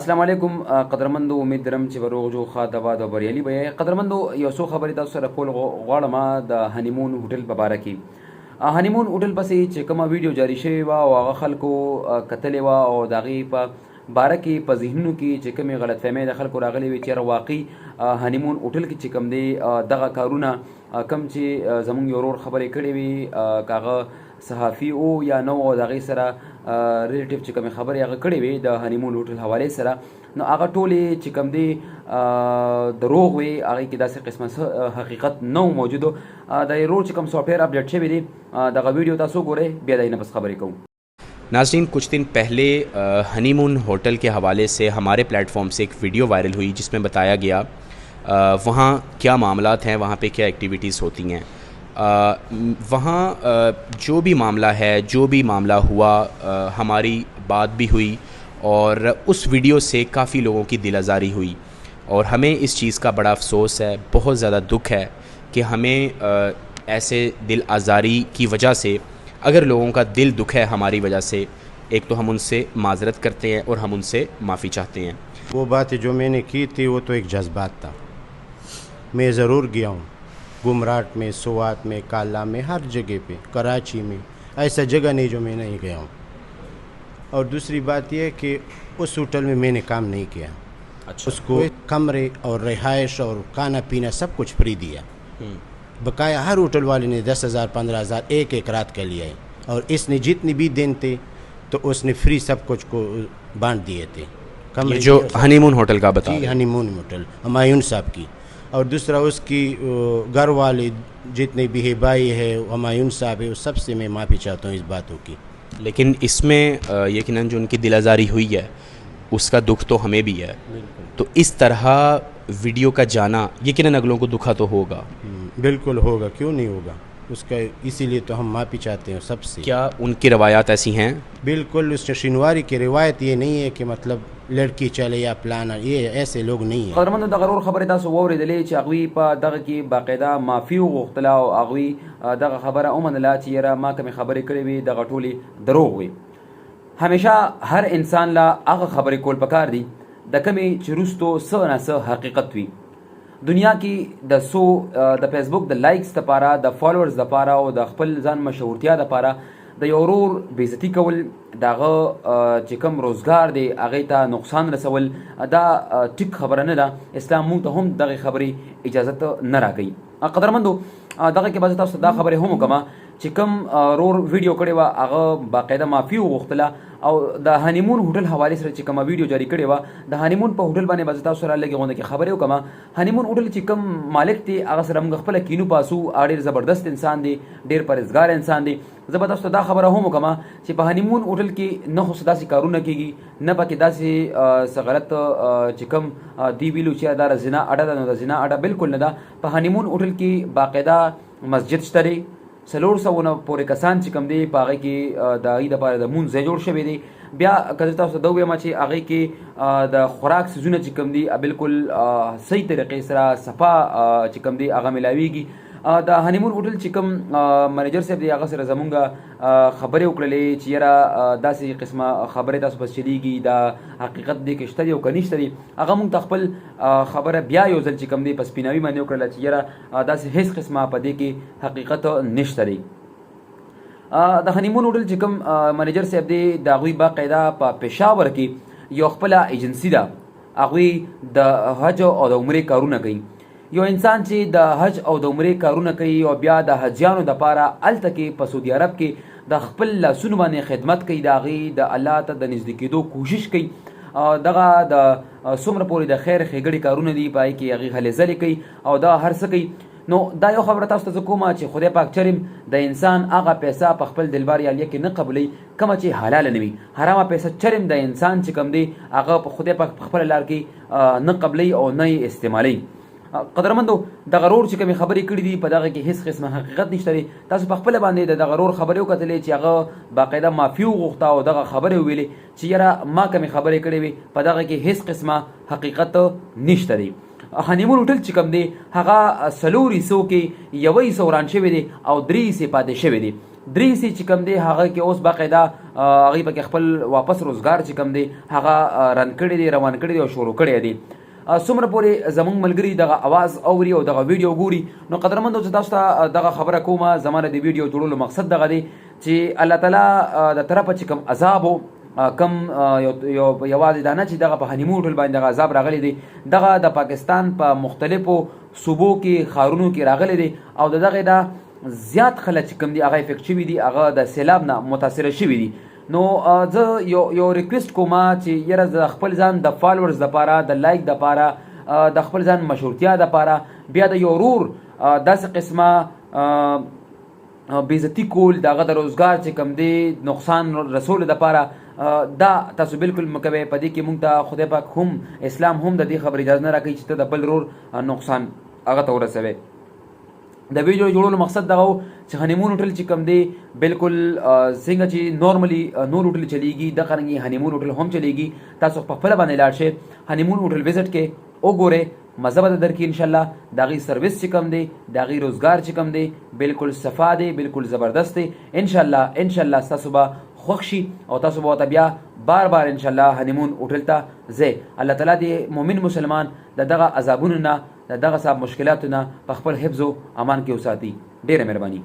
السلام علیکم قدرمندو امید درم چې به روغ جوړ ښه دباد او بریالي به یې. قدرمندو یو څو خبرې تاسو سره کول غواړم د هنیمون هوټل په باره کې. هنیمون هوټل پسې چې کومه ویډیو جاري شوې وه او هغه خلکو کتلې وه او د هغې په باره کې په ذهنونو کې چې کومې غلطفهمۍ د خلکو راغلې وې چې یاره واقعي هنیمون هوټل کې چې کوم دی دغه کارونه کوم چې زموږ یو ورور خبرې کړې وي که هغه صحافي او یا نو او د هغې سره ریلیټیو چې کومې خبرې هغه کړې وې د هنیمون هوټل حوالې سره، نو هغه ټولې چې کوم دی دروغ وې، هغې کې داسې قسمه حقیقت نه و موجودو. د ورور چې کوم سافټویر اپډیټ شوی دی دغه ویډیو تاسو ګورئ، بیا د نه بس خبرې کوو. नाज़रीन, कुछ दिन पहले हनीमून होटल के हवाले से हमारे प्लेटफॉर्म से एक वीडियो वायरल हुई जिसमें बताया गया वहाँ क्या मामलात हैं, वहाँ पे क्या एक्टिविटीज़ होती हैं। वहाँ जो भी मामला है, जो भी मामला हुआ, हमारी बात भी हुई और उस वीडियो से काफ़ी लोगों की दिल आज़ारी हुई और हमें इस चीज़ का बड़ा अफसोस है, बहुत ज़्यादा दुख है कि हमें ऐसे दिल आज़ारी की वजह से, अगर लोगों का दिल दुख है हमारी वजह से, एक तो हम उनसे माजरत करते हैं और हम उनसे माफ़ी चाहते हैं। वो बातें जो मैंने की थी वो तो एक जज्बात था। मैं ज़रूर गया हूँ गुमराट में, सोवात में, काला में, हर जगह पे, कराची में, ऐसा जगह नहीं जो मैं नहीं गया हूँ। और दूसरी बात यह है कि उस होटल में मैंने काम नहीं किया। अच्छा। उसको कमरे और रिहाइश और खाना पीना सब कुछ फ्री दिया। बकाया हर होटल वाले ने 10,000 15,000 एक एक रात के लिए, और इसने जितने भी दिन थे तो उसने फ्री सब कुछ को बांट दिए थे। ये जो हनीमून होटल का बता जी, हनीमून होटल हुमायूं साहब की। और दूसरा उसकी घर वाले जितने भी है, भाई है, हुमायूं साहब है, उस सबसे मैं माफ़ी चाहता हूँ इस बातों की। लेकिन इसमें यकीनन जो उनकी दिल आज़ारी हुई है उसका दुख तो हमें भी है। तो इस तरह वीडियो का जाना यकीनन अगलों को दुखा तो होगा। बिल्कुल होगा, क्यों नहीं होगा उसका, इसीलिए तो हम माफ़ी चाहते हैं सबसे। क्या उनकी रवायात ऐसी हैं? बिल्कुल, उस शिनवारी की रिवायत ये नहीं है कि मतलब लड़की चले या प्लान, ये ऐसे लोग नहीं है। قدرمندو دغه ورور خبرې تاسو واورېدلې چې هغوی په دغه کې باقاعده معافي وغوښتله او هغوی دغه خبره ومنله چې یاره ما کومې خبرې کړې وې دغه ټولې دروغ وې. همیشه هر انسان له هغه خبرې کول پکار دي د کومې چې وروستو څه نه څه حقیقت وي. دنیا کې د فیسبوک د لایکس دپاره، د فالوورز دپاره او د خپل ځان مشهورتیا دپاره د یو ورور بېعزتي کول، د هغه چې کوم روزګار دی هغې ته نقصان رسول، دا ټیک خبره نه ده. اسلام موږ ته هم دغې خبرې اجازت نه راکوي. قدرمندو دغه کې به زه تاسو ته دا خبرې هم وکړم چې کوم ورور ویډیو کړې وه هغه باقاعده معافي وغوښتله او د هنیمون هوټل حوالې سره چې کومه ویډیو جاري کړې وه د هنیمون په هوټل باندې به زه تاسو سره لږې غونډه کې خبرې وکړم. هنیمون هوټل چې کوم مالک دی هغه سره موږ خپله کینو پاسو، هغه ډېر زبردست انسان دی، ډېر پرهیزګار انسان دی. زه به تاسو ته دا خبره هم وکړم چې په هنیمون هوټل کې نه خو څه داسې کارونه کېږي، نه پکې داسې څه غلط چې کوم دی ویلو چې دا زنا اډه ده، نو د زنا اډه بالکل نه ده. په هنیمون هوټل کې باقاعده مسجد شته دی، 400 نه پورې کسان چې کوم دی په هغې کې د هغوی دپاره د مونځ ځای جوړ شوی دی. بیا که زه تاسو ته دا ووایم چې هغې کې د خوراک څیزونه چې کوم دي بالکل صحیح طریقې سره صفا چې کوم دی هغه میلاویږي. د هنیمون هوټل چې کوم منیجر صاحب دی هغه سره زمونږ خبرې وکړلې چې یاره داسې قسمه خبرې تاسو بس چلیږي، دا حقیقت دی که شته دی او که نشته دی. هغه مونږ ته خپل خبره بیا یو ځل چې کوم دی په سپیناوي باندې وکړله چې یاره داسې هېڅ قسمه په دې کې حقیقت نشته دی. د هنیمون هوټل چې کوم منیجر صاحب دی د هغوی باقاعده په پېښور کې یو خپله ایجنسي ده، هغوی د حج او د عمرې کارونه کوي. یو انسان چې د حج او د عمرې کارونه کوي او بیا د حجیانو دپاره هلته کې په سعودي عرب کې د خپل لاسونو باندې خدمت کوي، د هغې د الله ته د نږدې کېدو کوشش کوي. دغه د څومره پورې د خیر ښېګړې کارونه دي په هغې کې هغې هلې ځلې کوي او دا هر څه کوي. نو دا یو خبره تاسو ته زه کوم چې خدای پاک چریم د انسان هغه پیسه په خپل دلبار عالیه کې نه قبلوي کومه چې حلاله نه وي. حرامه پیسه چریم د انسان چې کوم دی هغه په خدای پاک په خپله لار کې نه قبلوي او نه یې استعمالوي. قدرمندو دغه ورور چې کومې خبرې کړي دي په دغه کې هېڅ قسمه حقیقت نشته دی. تاسو په خپله باندې د دغه ورور خبرې وکتلې چې هغه باقاعده معافي وغوښته او دغه خبرې وویلې چې یاره ما کومې خبرې کړې وې په دغه کې هېڅ قسمه حقیقت نشته دی. هنیمون هوټل چې کوم دی هغه 400 کې 100 وران شوی دی او 300 پاتې شوی دی. درې سي چې کوم دی هغه کې اوس باقاعده هغوی پکې خپل واپس روزګار چې کوم دی هغه رن کړی دی، روان کړی دی او شروع کړی دی. څومره پورې زمونږ ملګري دغه اواز اوري او دغه ویډیو ګوري نو قدرمندو زه تاسو ته دغه خبره کومه، زما د ویډیو جوړولو مقصد دغه دی چې الله تعالی د طرفه چې کوم عذاب و کم یوازې دا نه چې دغه په هنیمون هوټل باندې دغه عذاب راغلی دی، دغه د پاکستان په مختلفو صوبو کې ښارونو کې راغلی دی او د دغې نه زیات خلک چې کوم دي هغه افیکټ شوي دي، هغه د سیلاب نه متاثره شوي دي. نو زه یو ریکویسټ کوم چې یاره د خپل ځان د فالوورز دپاره، د لایک دپاره، د خپل ځان مشهورتیا دپاره بیا د یو ورور داسې قسمه بېزتي کول، د هغه د روزګار چې کوم دی نقصان رسولو دپاره دا تاسو بالکل مه کوئ. په دې کې موږ ته خدای پاک هم اسلام هم د دې خبرې اجازه نه راکوي چې ته د بل ورور نقصان هغه ته ورسوې. د ویډیو جوړولو مقصد دغه و چې هنیمون هوټل چې کوم دی بالکل څنګه چې نورملی نور هوټل چلیږي دغه رنګې هنیمون هوټل هم چلیږي. تاسو په خپله باندې لاړ شئ، هنیمون هوټل وزټ کې وګورئ، مزه به درکړي انشاءالله. د هغې سروس چې کوم دی، د هغې روزګار چې کوم دی بالکل صفا دی، بالکل زبردست دی. انشاءالله ستاسو به خوښ شي او تاسو به ورته بیا بار بار انشاءالله هنیمون هوټل ته ځئ. الله تعالی دې مؤمن مسلمان د دغه عذابونو نه، د دغه صاحب مشکلاتو نه په خپل حفظ و امان کې وساتي. ډېره مهرباني.